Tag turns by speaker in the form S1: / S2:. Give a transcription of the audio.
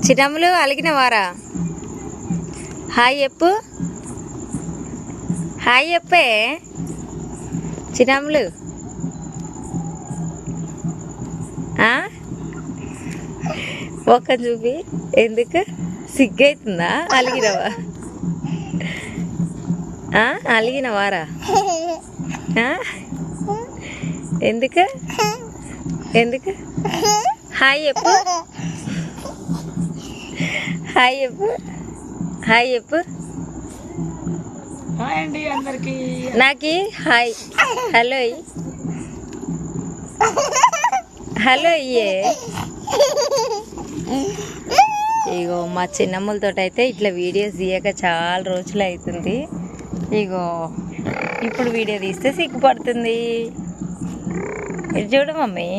S1: చిన్నమ్ములు అలిగినవారా? Hi చెప్పు, hi చెప్పే చిన్నమ్ములు. ఒక్క చూపి, ఎందుకు సిగ్గైతుందా? అలిగినవా? అలిగినవారా? ఎందుకు ఎందుకు? హాయ్ చెప్పు, హాయ్ చెప్పు, హాయ్ చెప్పు.
S2: హాయ్ అండి అందరికి.
S1: నాకి హాయ్ హలో హలో ఇయ్యే. ఇగో మా చిన్నమ్మలతో అయితే ఇట్లా వీడియోస్ తీయక చాలా రోజులు అవుతుంది. ఇగో ఇప్పుడు వీడియో తీస్తే సిగ్గుపడుతుంది. ఇది చూడు మమ్మీ.